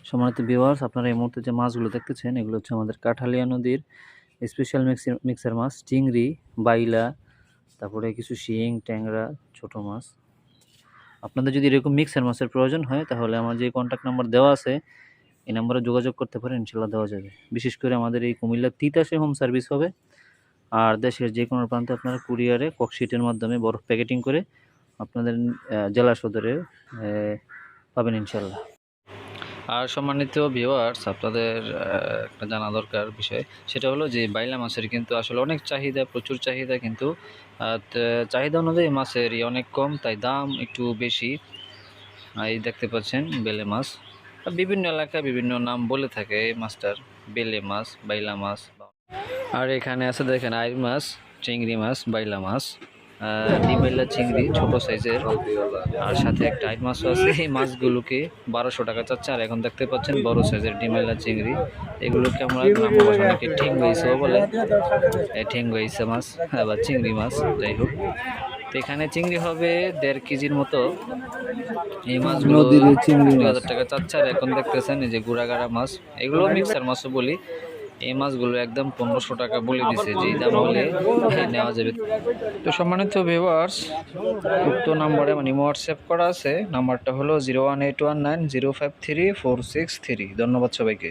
সম্মানিত ভিউয়ার্স, আপনারা এই মুহূর্তে যে মাছগুলো দেখতেছেন এগুলো হচ্ছে আমাদের কাঠালিয়া নদীর স্পেশাল মিক্সার মাছ, চিংড়ি, বাইলা, তারপরে কিছু শিং, ট্যাংরা, ছোট মাছ। আপনাদের যদি এরকম মিক্সার মাছের প্রয়োজন হয় তাহলে আমার যে কন্ট্যাক্ট নাম্বার দেওয়া আছে এই নাম্বারে যোগাযোগ করতে পারেন, ইনশাল্লাহ দেওয়া যাবে। বিশেষ করে আমাদের এই কুমিল্লার তিতাসে হোম সার্ভিস হবে, আর দেশের যে কোনো প্রান্তে আপনারা কুরিয়ারে ককশিটের মাধ্যমে বরফ প্যাকেটিং করে আপনাদের জেলা সদরে পাবেন ইনশাল্লাহ। আর সম্মানিত ভিউয়ার্স, আপনাদের একটা জানা দরকার বিষয়, সেটা হলো যে বাইলা মাছের কিন্তু আসলে অনেক চাহিদা, প্রচুর চাহিদা, কিন্তু চাহিদা অনুযায়ী মাছের অনেক কম, তাই দাম একটু বেশি। এই দেখতে পাচ্ছেন বেলে মাছ, বিভিন্ন এলাকায় বিভিন্ন নাম বলে থাকে এই মাছটার, বেলে মাছ, বাইলা মাছ। আর এখানে আছে দেখেন আইর মাছ, চিংড়ি মাছ, বাইলা মাছ, ডিমাইলা চিংড়ি ছোট সাইজের, আর সাথে একটা আইর মাছও আছে। এই মাছগুলোকে 1200 টাকা চাচ্ছে। আর এখন দেখতে পাচ্ছেন বড় সাইজের ডিমাইলা চিংড়ি, এগুলোকে আমরা গ্রাম্য ভাষায় অনেকে ঠেঙ্গু ইসাও বলে। ঠেঙ্গু ইসা মাছ বা চিংড়ি মাছ, যাই হোক। তো এখানে চিংড়ি হবে 1.5 কেজির মতো। এই মাছগুলো 2000 টাকা চাচ্ছে। আর এখন দেখতেছেন এই যে গুড়াগাড়া মাছ, এগুলো মিক্সার মাছও বলি। এই মাছগুলো একদম 1500 টাকা বলে দিছে, যেই দাম হলে নেওয়া যাবে। তো সম্মানিত ভিউয়ার্স, উক্ত নাম্বারে মানে হোয়াটসঅ্যাপ করা আছে, নাম্বারটা হলো 01819053463। ধন্যবাদ সবাইকে।